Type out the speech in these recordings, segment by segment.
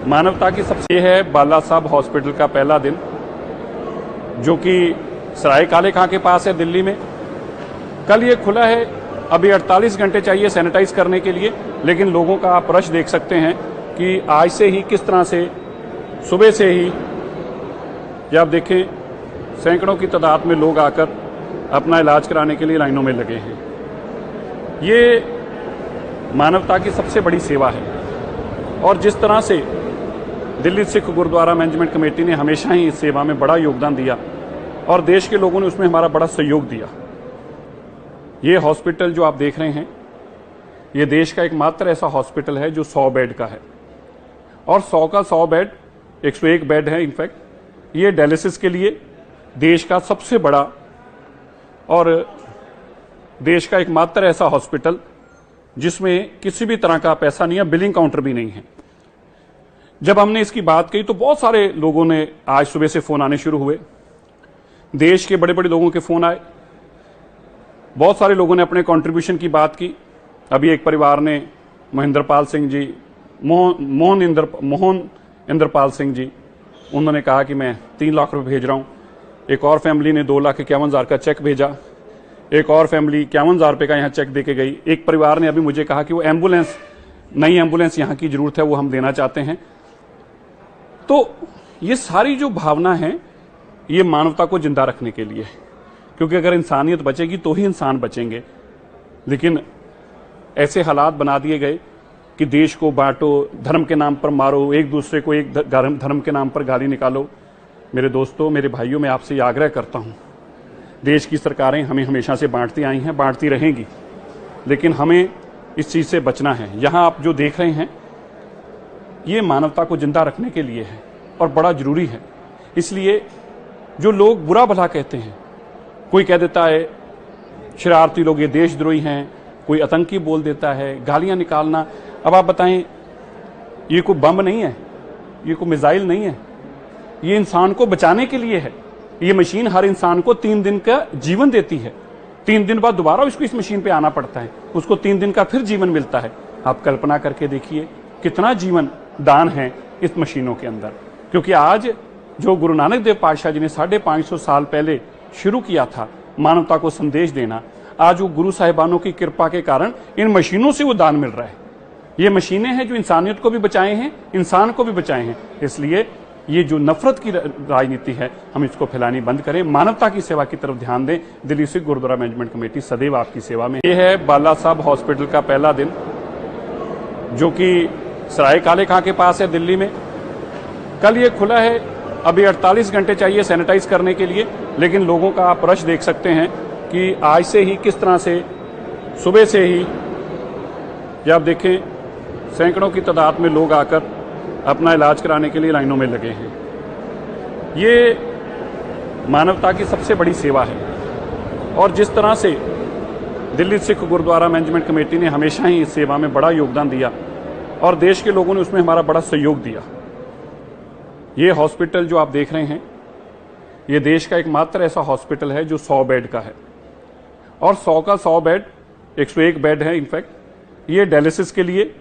मानवता की सबसे है बाला साहब हॉस्पिटल का पहला दिन, जो कि सराय काले खां के पास है दिल्ली में। कल ये खुला है। अभी 48 घंटे चाहिए सैनिटाइज करने के लिए, लेकिन लोगों का आप रश देख सकते हैं कि आज से ही किस तरह से सुबह से ही या आप देखें सैकड़ों की तादाद में लोग आकर अपना इलाज कराने के लिए लाइनों में लगे हैं। ये मानवता की सबसे बड़ी सेवा है और जिस तरह से दिल्ली सिख गुरुद्वारा मैनेजमेंट कमेटी ने हमेशा ही इस सेवा में बड़ा योगदान दिया और देश के लोगों ने उसमें हमारा बड़ा सहयोग दिया। ये हॉस्पिटल जो आप देख रहे हैं, ये देश का एकमात्र ऐसा हॉस्पिटल है जो 100 बेड का है और 100 का 100 बेड 101 बेड है। इनफैक्ट ये डायलिसिस के लिए देश का सबसे बड़ा और देश का एकमात्र ऐसा हॉस्पिटल जिसमें किसी भी तरह का पैसा नहीं है, बिलिंग काउंटर भी नहीं है। जब हमने इसकी बात कही तो बहुत सारे लोगों ने आज सुबह से फोन आने शुरू हुए। देश के बड़े बड़े लोगों के फोन आए, बहुत सारे लोगों ने अपने कंट्रीब्यूशन की बात की। अभी एक परिवार ने महेंद्रपाल सिंह जी, मोहन इंद्रपाल सिंह जी, उन्होंने कहा कि मैं 3 लाख रुपए भेज रहा हूं। एक और फैमिली ने 2,51,000 का चेक भेजा। एक और फैमिली 51,000 रुपए का यहां चेक देके गई। एक परिवार ने अभी मुझे कहा कि वो नई एम्बुलेंस यहां की जरूरत है, वो हम देना चाहते हैं। तो ये सारी जो भावना है, ये मानवता को जिंदा रखने के लिए, क्योंकि अगर इंसानियत बचेगी तो ही इंसान बचेंगे। लेकिन ऐसे हालात बना दिए गए कि देश को बांटो, धर्म के नाम पर मारो, एक दूसरे को एक धर्म के नाम पर गाली निकालो। मेरे दोस्तों, मेरे भाइयों, मैं आपसे आग्रह करता हूं, देश की सरकारें हमें हमेशा से बांटती आई हैं, बांटती रहेंगी, लेकिन हमें इस चीज से बचना है। यहां आप जो देख रहे हैं, ये मानवता को जिंदा रखने के लिए है और बड़ा जरूरी है। इसलिए जो लोग बुरा भला कहते हैं, कोई कह देता है शरारती लोग ये देशद्रोही हैं, कोई आतंकी बोल देता है, गालियां निकालना। अब आप बताएं, ये कोई बम नहीं है, ये कोई मिसाइल नहीं है, ये इंसान को बचाने के लिए है। ये मशीन हर इंसान को 3 दिन का जीवन देती है। 3 दिन बाद दोबारा उसको इस मशीन पे आना पड़ता है, उसको 3 दिन का फिर जीवन मिलता है। आप कल्पना करके देखिए कितना जीवन दान है इस मशीनों के अंदर। क्योंकि आज जो गुरु नानक देव पातशाह जी ने 550 साल पहले शुरू किया था मानवता को संदेश देना, आज वो गुरु साहिबानों की कृपा के कारण इन मशीनों से वो दान मिल रहा है। ये मशीनें हैं जो इंसानियत को भी बचाए हैं, इंसान को भी बचाए हैं। इसलिए ये जो नफरत की राजनीति है, हम इसको फैलानी बंद करें, मानवता की सेवा की तरफ ध्यान दें। दिल्ली सिख गुरुद्वारा मैनेजमेंट कमेटी सदैव आपकी सेवा में। ये है बाला साहब हॉस्पिटल का पहला दिन, जो कि सराय काले खां के पास है दिल्ली में। कल ये खुला है। अभी 48 घंटे चाहिए सैनिटाइज करने के लिए, लेकिन लोगों का आप रश देख सकते हैं कि आज से ही किस तरह से सुबह से ही या आप देखें सैकड़ों की तादाद में लोग आकर अपना इलाज कराने के लिए लाइनों में लगे हैं। ये मानवता की सबसे बड़ी सेवा है और जिस तरह से दिल्ली सिख गुरुद्वारा मैनेजमेंट कमेटी ने हमेशा ही इस सेवा में बड़ा योगदान दिया और देश के लोगों ने उसमें हमारा बड़ा सहयोग दिया। ये हॉस्पिटल जो आप देख रहे हैं, ये देश का एकमात्र ऐसा हॉस्पिटल है जो 100 बेड का है और 100 का 100 बेड 101 बेड है। इनफैक्ट ये डायलिसिस के लिए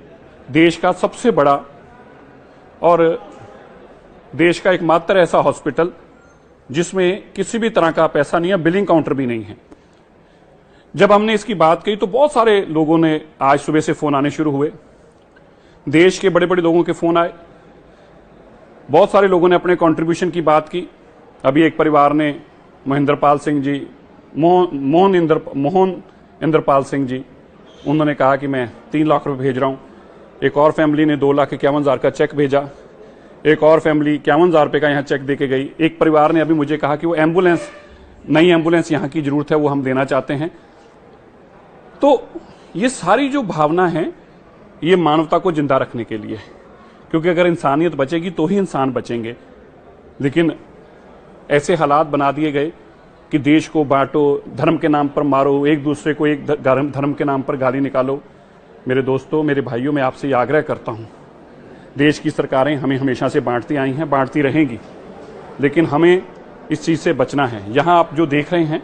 देश का सबसे बड़ा और देश का एकमात्र ऐसा हॉस्पिटल जिसमें किसी भी तरह का पैसा नहीं है, बिलिंग काउंटर भी नहीं है। जब हमने इसकी बात कही तो बहुत सारे लोगों ने आज सुबह से फोन आने शुरू हुए। देश के बड़े बड़े लोगों के फोन आए, बहुत सारे लोगों ने अपने कंट्रीब्यूशन की बात की। अभी एक परिवार ने महेंद्रपाल सिंह जी, मोहन इंद्रपाल सिंह जी, उन्होंने कहा कि मैं 3 लाख रुपए भेज रहा हूं। एक और फैमिली ने 2,51,000 का चेक भेजा। एक और फैमिली 51,000 रुपए का यहां चेक देके गई। एक परिवार ने अभी मुझे कहा कि वो नई एम्बुलेंस यहां की जरूरत है, वो हम देना चाहते हैं। तो ये सारी जो भावना है, ये मानवता को जिंदा रखने के लिए, क्योंकि अगर इंसानियत बचेगी तो ही इंसान बचेंगे। लेकिन ऐसे हालात बना दिए गए कि देश को बांटो, धर्म के नाम पर मारो, एक दूसरे को एक धर्म के नाम पर गाली निकालो। मेरे दोस्तों, मेरे भाइयों, मैं आपसे आग्रह करता हूं, देश की सरकारें हमें हमेशा से बांटती आई हैं, बांटती रहेंगी, लेकिन हमें इस चीज से बचना है। यहां आप जो देख रहे हैं,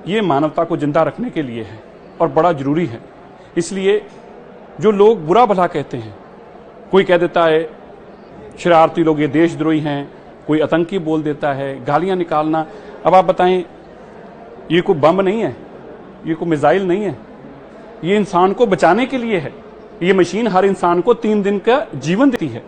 ये मानवता को जिंदा रखने के लिए है और बड़ा जरूरी है। इसलिए जो लोग बुरा भला कहते हैं, कोई कह देता है शरारती लोग ये देशद्रोही हैं, कोई आतंकी बोल देता है, गालियां निकालना। अब आप बताएं, ये कोई बम नहीं है, ये कोई मिसाइल नहीं है, ये इंसान को बचाने के लिए है। ये मशीन हर इंसान को 3 दिन का जीवन देती है।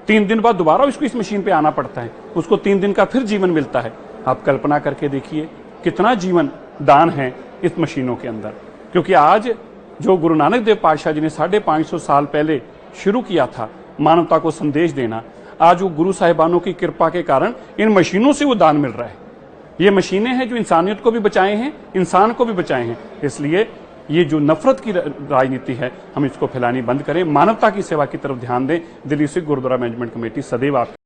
3 दिन बाद दोबारा उसको इस मशीन पे आना पड़ता है, उसको 3 दिन का फिर जीवन मिलता है। आप कल्पना करके देखिए कितना जीवन दान है इस मशीनों के अंदर। क्योंकि आज जो गुरु नानक देव पातशाह जी ने 550 साल पहले शुरू किया था मानवता को संदेश देना, आज वो गुरु साहिबानों की कृपा के कारण इन मशीनों से वो दान मिल रहा है। ये मशीनें हैं जो इंसानियत को भी बचाए हैं, इंसान को भी बचाए हैं। इसलिए ये जो नफरत की राजनीति है, हम इसको फैलानी बंद करें, मानवता की सेवा की तरफ ध्यान दें। दिल्ली सिख गुरुद्वारा मैनेजमेंट कमेटी सदैव आपकी